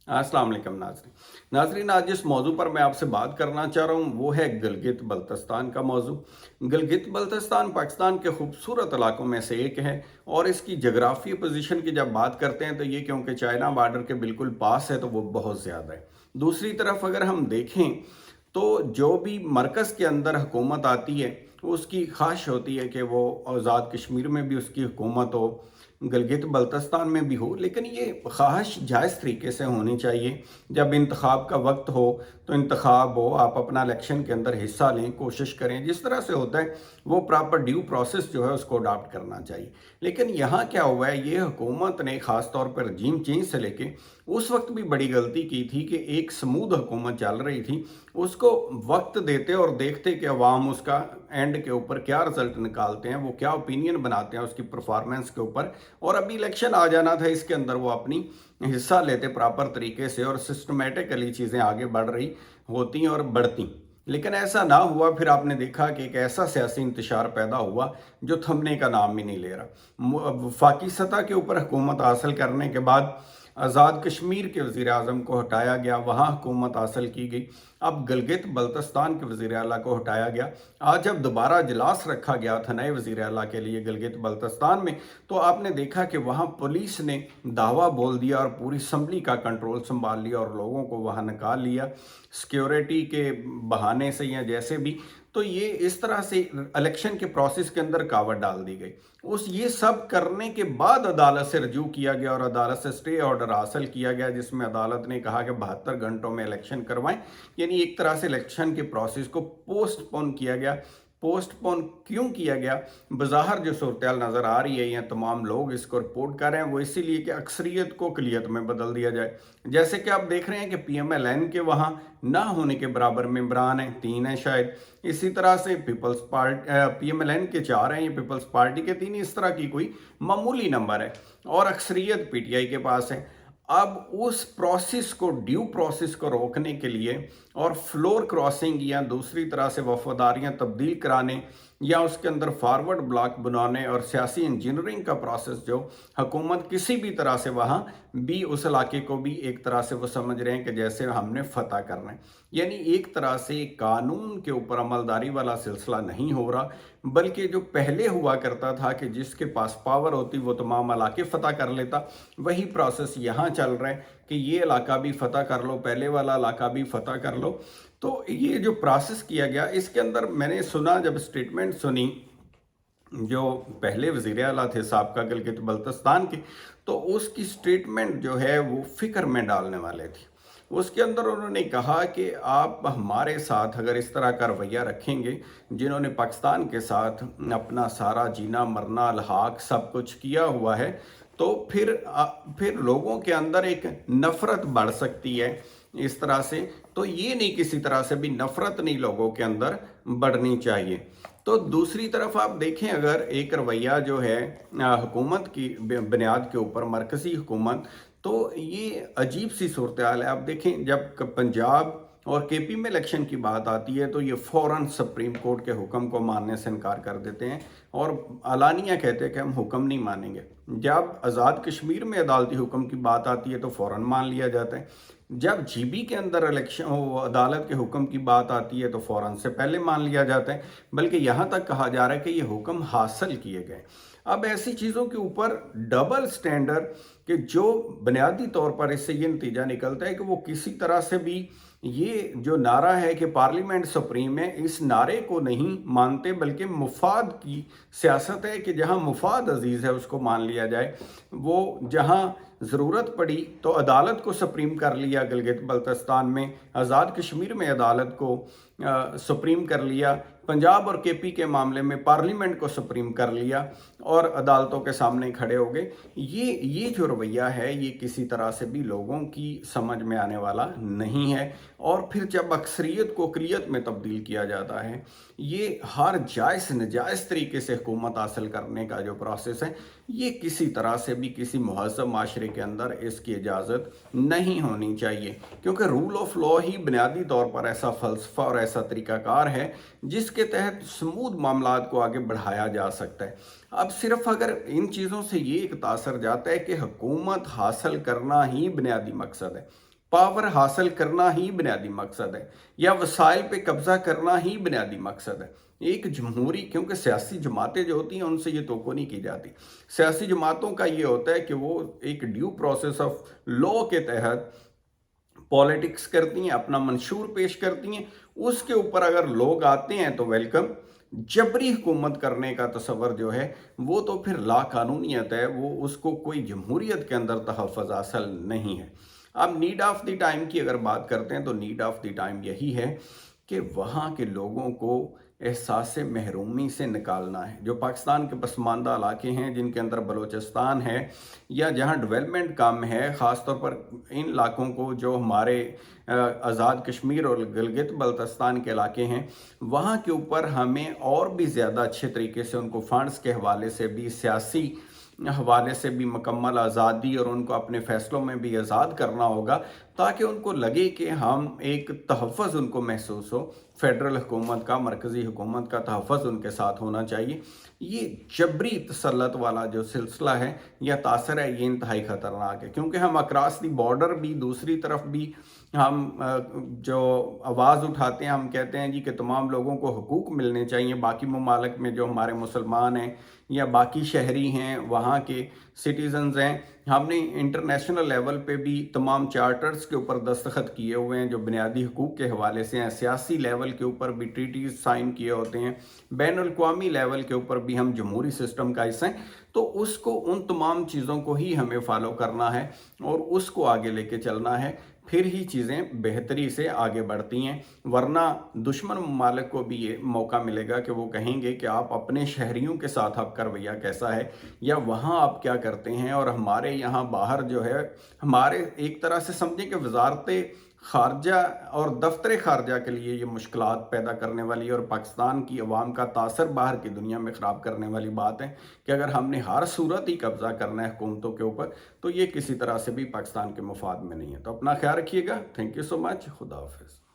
अस्सलाम वालेकुम नाज़रीन, आज जिस मौजू पर मैं आपसे बात करना चाह रहा हूँ वो है गिलगित बल्तिस्तान का मौजू। गिलगित बल्तिस्तान पाकिस्तान के खूबसूरत इलाकों में से एक है और इसकी जगराफी पोजीशन की जब बात करते हैं तो ये क्योंकि चाइना बॉर्डर के बिल्कुल पास है तो वो बहुत ज़्यादा है। दूसरी तरफ अगर हम देखें तो जो भी मरकज़ के अंदर हुकूमत आती है उसकी ख्वाहिश होती है कि वो आज़ाद कश्मीर में भी उसकी हुकूमत हो, गिलगित बल्तिस्तान में भी हो, लेकिन ये ख्वाहिश जायज़ तरीके से होनी चाहिए। जब इंतखाब का वक्त हो तो इंतखाब हो, आप अपना इलेक्शन के अंदर हिस्सा लें, कोशिश करें, जिस तरह से होता है वो प्रॉपर ड्यू प्रोसेस जो है उसको अडॉप्ट करना चाहिए। लेकिन यहाँ क्या हुआ है, ये हुकूमत ने ख़ास तौर पर रजीम चेंज से लेके उस वक्त भी बड़ी गलती की थी कि एक स्मूथ हुकूमत चल रही थी, उसको वक्त देते और देखते कि अवाम उसका एंड के ऊपर क्या रिजल्ट निकालते हैं, वो क्या ओपिनियन बनाते हैं उसकी परफॉर्मेंस के ऊपर, और अभी इलेक्शन आ जाना था, इसके अंदर वो अपनी हिस्सा लेते प्रॉपर तरीके से और सिस्टमेटिकली चीज़ें आगे बढ़ रही होती और बढ़ती। लेकिन ऐसा ना हुआ। फिर आपने देखा कि एक ऐसा सियासी इंतशार पैदा हुआ जो थमने का नाम ही नहीं ले रहा। वफाकी सतह के ऊपर हुकूमत हासिल करने के बाद आज़ाद कश्मीर के वज़ीर आज़म को हटाया गया, वहाँ हुकूमत हासिल की गई। अब गिलगित बल्तिस्तान के वज़ीर आला को हटाया गया। आज जब दोबारा इजलास रखा गया था नए वज़ीर आला के लिए गिलगित बल्तिस्तान में, तो आपने देखा कि वहाँ पुलिस ने दावा बोल दिया और पूरी असम्बली का कंट्रोल संभाल लिया और लोगों को वहाँ निकाल लिया सिक्योरिटी के बहाने से या जैसे भी। तो ये इस तरह से इलेक्शन के प्रोसेस के अंदर कावड़ डाल दी गई। उस ये सब करने के बाद अदालत से रजू किया गया और अदालत से स्टे ऑर्डर हासिल किया गया, जिसमें अदालत ने कहा कि 72 घंटों में इलेक्शन करवाएं। यानी एक तरह से इलेक्शन के प्रोसेस को पोस्टपोन किया गया। पोस्टपोन क्यों किया गया? बज़ाहिर जो सूरत नज़र आ रही है या तमाम लोग इसको रिपोर्ट कर रहे हैं वो इसीलिए कि अक्सरियत को अक़लियत में बदल दिया जाए। जैसे कि आप देख रहे हैं कि PMLN के वहाँ ना होने के बराबर मेंबरान हैं, 3 हैं शायद। इसी तरह से पीपल्स पार्टी PMLN के 4 हैं, ये पीपल्स पार्टी के 3, इस तरह की कोई मामूली नंबर है और अक्सरियत PTI के पास है। अब उस प्रोसेस को, ड्यू प्रोसेस को रोकने के लिए और फ्लोर क्रॉसिंग या दूसरी तरह से वफादारियां तब्दील कराने या उसके अंदर फॉरवर्ड ब्लॉक बनाने और सियासी इंजीनियरिंग का प्रोसेस जो हुकूमत किसी भी तरह से वहाँ भी उस इलाके को भी एक तरह से वो समझ रहे हैं कि जैसे हमने फतह करना है। यानी एक तरह से कानून के ऊपर अमलदारी वाला सिलसिला नहीं हो रहा, बल्कि जो पहले हुआ करता था कि जिसके पास पावर होती वो तमाम इलाके फतह कर लेता, वही प्रोसेस यहाँ चल रहा है कि ये इलाका भी फतह कर लो, पहले वाला इलाका भी फतह कर लो। तो ये जो प्रोसेस किया गया, इसके अंदर मैंने सुना, जब स्टेटमेंट सुनी जो पहले वज़ीर आला थे साबका गिलगित बल्तिस्तान के, तो उसकी स्टेटमेंट जो है वो फिक्र में डालने वाले थी। उसके अंदर उन्होंने कहा कि आप हमारे साथ अगर इस तरह का रवैया रखेंगे, जिन्होंने पाकिस्तान के साथ अपना सारा जीना मरना अलहाक सब कुछ किया हुआ है, तो फिर लोगों के अंदर एक नफ़रत बढ़ सकती है इस तरह से। तो ये नहीं, किसी तरह से भी नफ़रत नहीं लोगों के अंदर बढ़नी चाहिए। तो दूसरी तरफ आप देखें, अगर एक रवैया जो है हुकूमत की बुनियाद के ऊपर, मरकज़ी हुकूमत, तो ये अजीब सी सूरत हाल है। आप देखें, जब पंजाब और KP में इलेक्शन की बात आती है तो ये फ़ौरन सुप्रीम कोर्ट के हुक्म को मानने से इनकार कर देते हैं और अलानिया कहते हैं कि हम हुक्म नहीं मानेंगे। जब आज़ाद कश्मीर में अदालती हुक्म की बात आती है तो फ़ौरन मान लिया जाता है। जब GB के अंदर इलेक्शन अदालत के हुक्म की बात आती है तो फ़ौरन से पहले मान लिया जाता है, बल्कि यहाँ तक कहा जा रहा है कि ये हुक्म हासिल किए गए। अब ऐसी चीज़ों के ऊपर डबल स्टैंडर्ड कि जो बुनियादी तौर पर इससे ये नतीजा निकलता है कि वो किसी तरह से भी ये जो नारा है कि पार्लियामेंट सुप्रीम है, इस नारे को नहीं मानते, बल्कि मुफाद की सियासत है कि जहां मुफाद अजीज़ है उसको मान लिया जाए। वो जहां ज़रूरत पड़ी तो अदालत को सुप्रीम कर लिया, गिलगित बल्तिस्तान में आज़ाद कश्मीर में अदालत को सुप्रीम कर लिया, पंजाब और KP के मामले में पार्लियामेंट को सुप्रीम कर लिया और अदालतों के सामने खड़े हो गए। ये जो रवैया है ये किसी तरह से भी लोगों की समझ में आने वाला नहीं है। और फिर जब अक्सरियत को अक़लियत में तब्दील किया जाता है, ये हर जायज़ नजायज़ तरीके से हुकूमत हासिल करने का जो प्रोसेस है, ये किसी तरह से भी किसी मुहज़्ज़म माशरे के अंदर इसकी इजाज़त नहीं होनी चाहिए, क्योंकि रूल ऑफ लॉ ही बुनियादी तौर पर ऐसा फ़लसफ़ा और ऐसा तरीक़ाकार है जिसके तहत स्मूथ मामलात को आगे बढ़ाया जा सकता है। अब सिर्फ अगर इन चीज़ों से ये एक तासर जाता है कि हुकूमत हासिल करना ही बुनियादी मकसद है, पावर हासिल करना ही बुनियादी मकसद है, या वसाइल पे कब्ज़ा करना ही बुनियादी मकसद है। एक जमहूरी, क्योंकि सियासी जमातें जो होती हैं उनसे ये तवक्को नहीं की जाती। सियासी जमातों का ये होता है कि वो एक ड्यू प्रोसेस ऑफ लॉ के तहत पॉलिटिक्स करती हैं, अपना मंशूर पेश करती हैं, उसके ऊपर अगर लोग आते हैं तो वेलकम। जबरी हुकूमत करने का तसव्वुर जो है वो तो फिर लाकानूनियत है, वो उसको कोई जमहूरियत के अंदर तहफ़्फ़ुज़ हासिल नहीं है। अब नीड ऑफ द टाइम की अगर बात करते हैं तो नीड ऑफ द टाइम यही है कि वहाँ के लोगों को एहसास महरूमी से निकालना है। जो पाकिस्तान के पसमानदा इलाके हैं जिनके अंदर बलूचिस्तान है या जहाँ डेवलपमेंट कम है, ख़ास तौर पर इन इलाकों को जो हमारे आज़ाद कश्मीर और गिलगित बल्तिस्तान के इलाके हैं, वहाँ के ऊपर हमें और भी ज़्यादा अच्छे तरीके से उनको फ़ंड्स के हवाले से भी, सियासी हवाले से भी मुकम्मल आज़ादी और उनको अपने फ़ैसलों में भी आज़ाद करना होगा, ताकि उनको लगे कि हम एक तहफ़्फ़ुज़ उनको महसूस हो। फ़ेडरल हुकूमत का, मरकज़ी हुकूमत का तहफ़्फ़ुज़ उनके साथ होना चाहिए। ये जबरी तसल्लुत वाला जो सिलसिला है या तासर है, ये इंतहाई ख़तरनाक है, क्योंकि हम अक्रॉस दी बॉर्डर भी, दूसरी तरफ भी हम जो आवाज़ उठाते हैं, हम कहते हैं जी कि तमाम लोगों को हुकूक मिलने चाहिए। बाकी ममालिक में जो हमारे मुसलमान हैं या बाकी शहरी हैं, वहाँ के सिटीज़न्स हैं, हमने इंटरनेशनल लेवल पे भी तमाम चार्टर्स के ऊपर दस्तखत किए हुए हैं जो बुनियादी हकूक़ के हवाले से हैं। सियासी लेवल के ऊपर भी ट्रीटीज़ साइन किए होते हैं। बैनुल-अक़वामी लेवल के ऊपर भी हम जमहूरी सिस्टम का हिस्सा हैं। तो उसको, उन तमाम चीज़ों को ही हमें फॉलो करना है और उसको आगे लेके चलना है, फिर ही चीज़ें बेहतरी से आगे बढ़ती हैं। वरना दुश्मन ममालिक को भी ये मौका मिलेगा कि वो कहेंगे कि आप अपने शहरियों के साथ आपका रवैया कैसा है, या वहाँ आप क्या करते हैं, और हमारे यहाँ बाहर जो है, हमारे एक तरह से समझें कि वजारत ख़ारजा और दफ्तर ख़ारजा के लिए ये मुश्किलात पैदा करने वाली और पाकिस्तान की अवाम का तासर बाहर की दुनिया में ख़राब करने वाली बात है कि अगर हमने हर सूरत ही कब्ज़ा करना है हुकूमतों के ऊपर, तो ये किसी तरह से भी पाकिस्तान के मुफाद में नहीं है। तो अपना ख्याल रखिएगा। Thank you so much. खुदा हाफ़िज़।